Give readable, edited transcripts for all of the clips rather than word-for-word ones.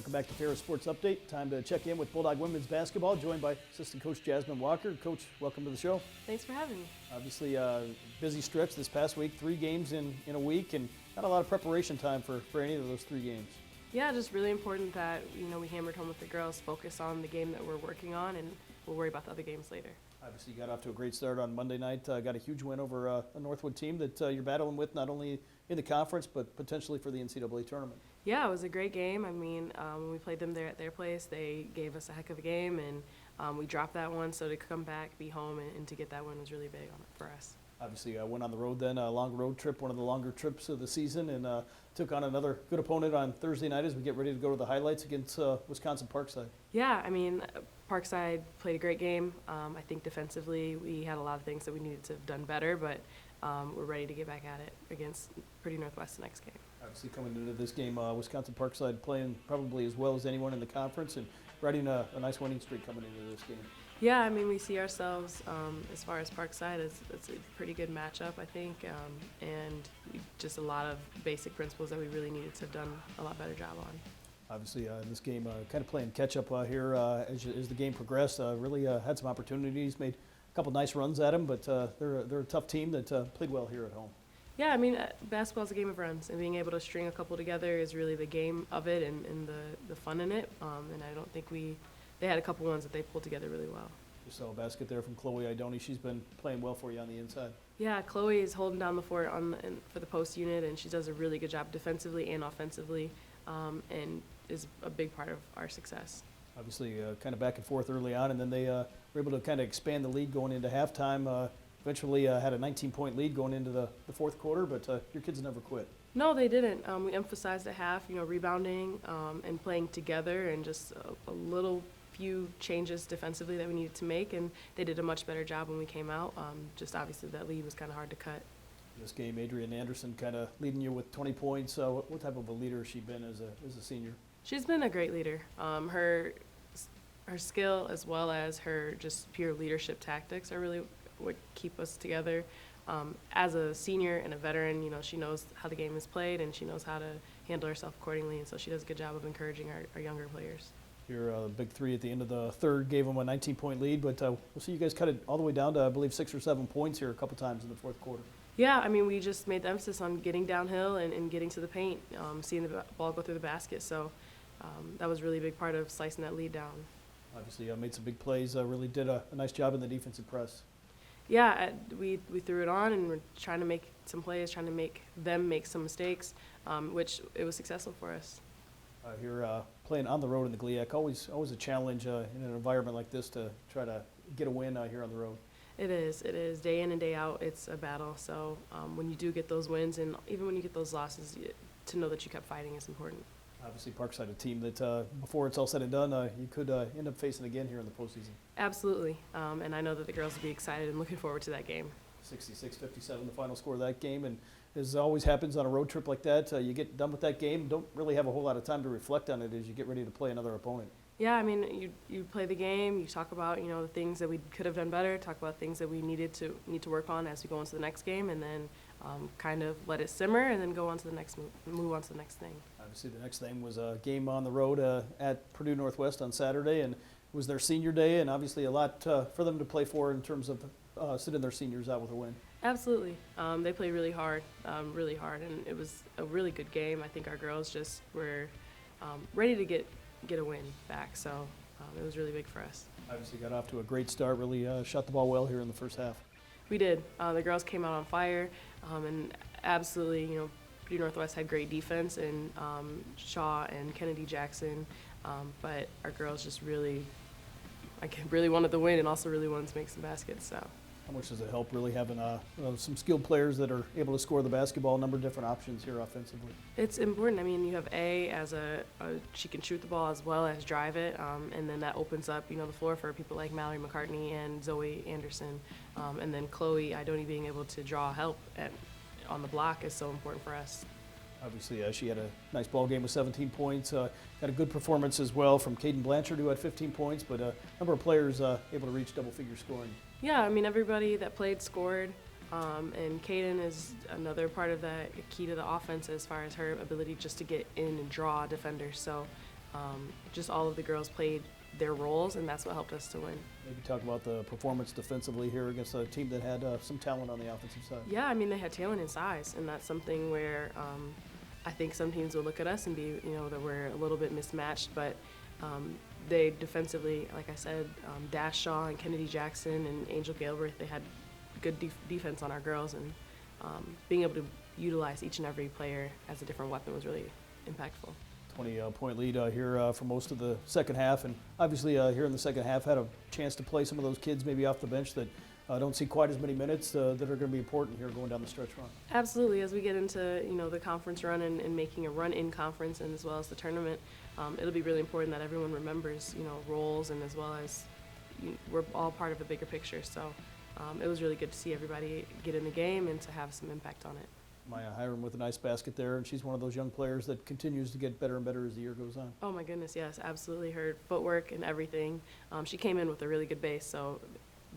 Welcome back to Ferris Sports Update. Time to check in with Bulldog women's basketball, joined by assistant coach Jasmyn Walker. Coach, welcome to the show. Thanks for having me. Obviously, busy stretch this past week, 3 games in a week, and not a lot of preparation time for any of those 3 games. Yeah, just really important that we hammered home with the girls, focus on the game that we're working on, and we'll worry about the other games later. Obviously, you got off to a great start on Monday night. Got a huge win over a Northwood team that you're battling with, not only in the conference, but potentially for the NCAA tournament. Yeah, it was a great game. I mean, when we played them there at their place, they gave us a heck of a game, and we dropped that one. So to come back, be home, and to get that win was really big for us. Obviously, I went on the road then, a long road trip, one of the longer trips of the season, and took on another good opponent on Thursday night as we get ready to go to the highlights against Wisconsin Parkside. Yeah, I mean, Parkside played a great game. I think defensively we had a lot of things that we needed to have done better, but we're ready to get back at it against Purdue Northwest the next game. Obviously, coming into this game, Wisconsin Parkside playing probably as well as anyone in the conference and riding a nice winning streak coming into this game. Yeah, I mean, we see ourselves as far as Parkside as it's a pretty good matchup, I think, and just a lot of basic principles that we really needed to have done a lot better job on. Obviously, in this game, kind of playing catch-up here as the game progressed. Really had some opportunities, made a couple nice runs at them, but they're a tough team that played well here at home. Yeah, I mean, basketball is a game of runs, and being able to string a couple together is really the game of it and the fun in it. And I don't think they had a couple ones that they pulled together really well. You saw a basket there from Chloe Idoni. She's been playing well for you on the inside. Yeah, Chloe is holding down the fort for the post unit, and she does a really good job defensively and offensively, and is a big part of our success. Obviously, kind of back and forth early on, and then they were able to kind of expand the lead going into halftime. Eventually had a 19-point lead going into the fourth quarter, but your kids never quit. No, they didn't. We emphasized at half, rebounding and playing together, and just a little few changes defensively that we needed to make, and they did a much better job when we came out. Just obviously that lead was kind of hard to cut. This game, Adrian Anderson kind of leading you with 20 points. What type of a leader has she been as a senior? She's been a great leader. Her skill as well as her just pure leadership tactics are really what keep us together. As a senior and a veteran, she knows how the game is played and she knows how to handle herself accordingly, and so she does a good job of encouraging our younger players. Your big 3 at the end of the third gave them a 19-point lead, but we'll see you guys cut it all the way down to, I believe, 6 or 7 points here a couple times in the fourth quarter. Yeah, I mean, we just made the emphasis on getting downhill and getting to the paint, seeing the ball go through the basket. So that was really a big part of slicing that lead down. Obviously, made some big plays, really did a nice job in the defensive press. Yeah, we threw it on, and we're trying to make some plays, trying to make them make some mistakes, which it was successful for us. You're playing on the road in the GLIAC, always a challenge in an environment like this to try to get a win here on the road. It is. Day in and day out, it's a battle. So when you do get those wins, and even when you get those losses, to know that you kept fighting is important. Obviously, Parkside, a team that before it's all said and done, you could end up facing again here in the postseason. Absolutely, and I know that the girls will be excited and looking forward to that game. 66-57, the final score of that game, and as always happens on a road trip like that, you get done with that game, don't really have a whole lot of time to reflect on it as you get ready to play another opponent. Yeah, I mean, you play the game, you talk about the things that we could have done better, talk about things that we need to work on as we go into the next game, and then kind of let it simmer, and then go on to the next move on to the next thing. Obviously, the next thing was a game on the road at Purdue Northwest on Saturday, and it was their senior day, and obviously a lot for them to play for in terms of sitting their seniors out with a win. Absolutely. They played really hard, and it was a really good game. I think our girls just were ready to get a win back, so it was really big for us. Obviously got off to a great start, really shot the ball well here in the first half. We did. The girls came out on fire, and absolutely, Purdue Northwest had great defense, and Shaw and Kennedy Jackson, but our girls just really wanted the win and also really wanted to make some baskets. So. How much does it help really having some skilled players that are able to score the basketball, a number of different options here offensively? It's important. I mean, you have as she can shoot the ball as well as drive it, and then that opens up, the floor for people like Mallory McCartney and Zoe Anderson, and then Chloe Idoni being able to draw help on the block is so important for us. Obviously, she had a nice ball game with 17 points. Got a good performance as well from Caden Blanchard, who had 15 points, but a number of players able to reach double-figure scoring. Yeah, I mean, everybody that played scored, and Caden is another part of that key to the offense as far as her ability just to get in and draw defenders. So just all of the girls played their roles, and that's what helped us to win. Maybe talk about the performance defensively here against a team that had some talent on the offensive side. Yeah, I mean, they had talent and size, and that's something where I think some teams will look at us and be, that we're a little bit mismatched, but they defensively, like I said, Dash Shaw and Kennedy Jackson and Angel Galbraith, they had good defense on our girls, and being able to utilize each and every player as a different weapon was really impactful. 20-point lead here for most of the second half, and obviously here in the second half had a chance to play some of those kids maybe off the bench that don't see quite as many minutes that are going to be important here going down the stretch run. Absolutely. As we get into the conference run and making a run in conference and as well as the tournament, it'll be really important that everyone remembers roles, and as well as we're all part of a bigger picture. So it was really good to see everybody get in the game and to have some impact on it. Maya Hiram with a nice basket there, and she's one of those young players that continues to get better and better as the year goes on. Oh my goodness, yes, absolutely. Her footwork and everything. She came in with a really good base, so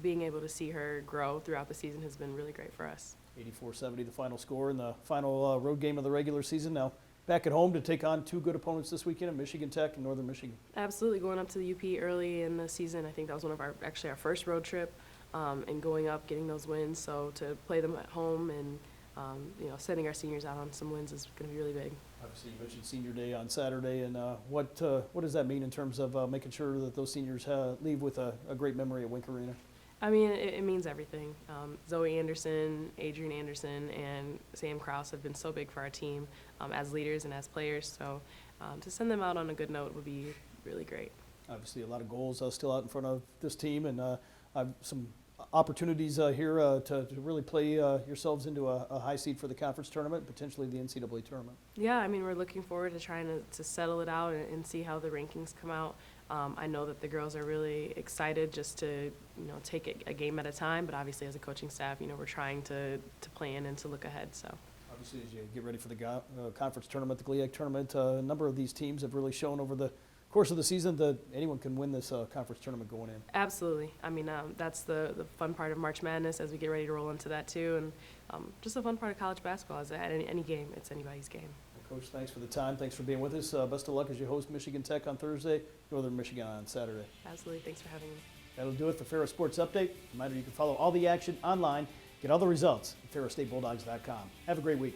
being able to see her grow throughout the season has been really great for us. 84-70 the final score in the final road game of the regular season. Now back at home to take on two good opponents this weekend, Michigan Tech and Northern Michigan. Absolutely, going up to the UP early in the season. I think that was one of our first road trip, and going up, getting those wins. So to play them at home and sending our seniors out on some wins is going to be really big. Obviously, you mentioned Senior Day on Saturday, and what does that mean in terms of making sure that those seniors leave with a great memory at Wink Arena? I mean, it means everything. Zoe Anderson, Adrian Anderson, and Sam Krause have been so big for our team as leaders and as players. So to send them out on a good note would be really great. Obviously, a lot of goals still out in front of this team, and some opportunities here to really play yourselves into a high seed for the conference tournament, potentially the NCAA tournament. Yeah, I mean, we're looking forward to trying to settle it out and see how the rankings come out. I know that the girls are really excited just to take it a game at a time, but obviously as a coaching staff, we're trying to plan and to look ahead. So obviously, as you get ready for the conference tournament, the GLIAC tournament, a number of these teams have really shown over the course of the season that anyone can win this conference tournament going in. Absolutely. I mean, that's the fun part of March Madness as we get ready to roll into that too, and just a fun part of college basketball is at any game, it's anybody's game. Well, Coach, thanks for the time. Thanks for being with us. Best of luck as you host Michigan Tech on Thursday, Northern Michigan on Saturday. Absolutely. Thanks for having me. That'll do it for Ferris Sports Update. Reminder, you can follow all the action online, get all the results at ferrisstatebulldogs.com. Have a great week.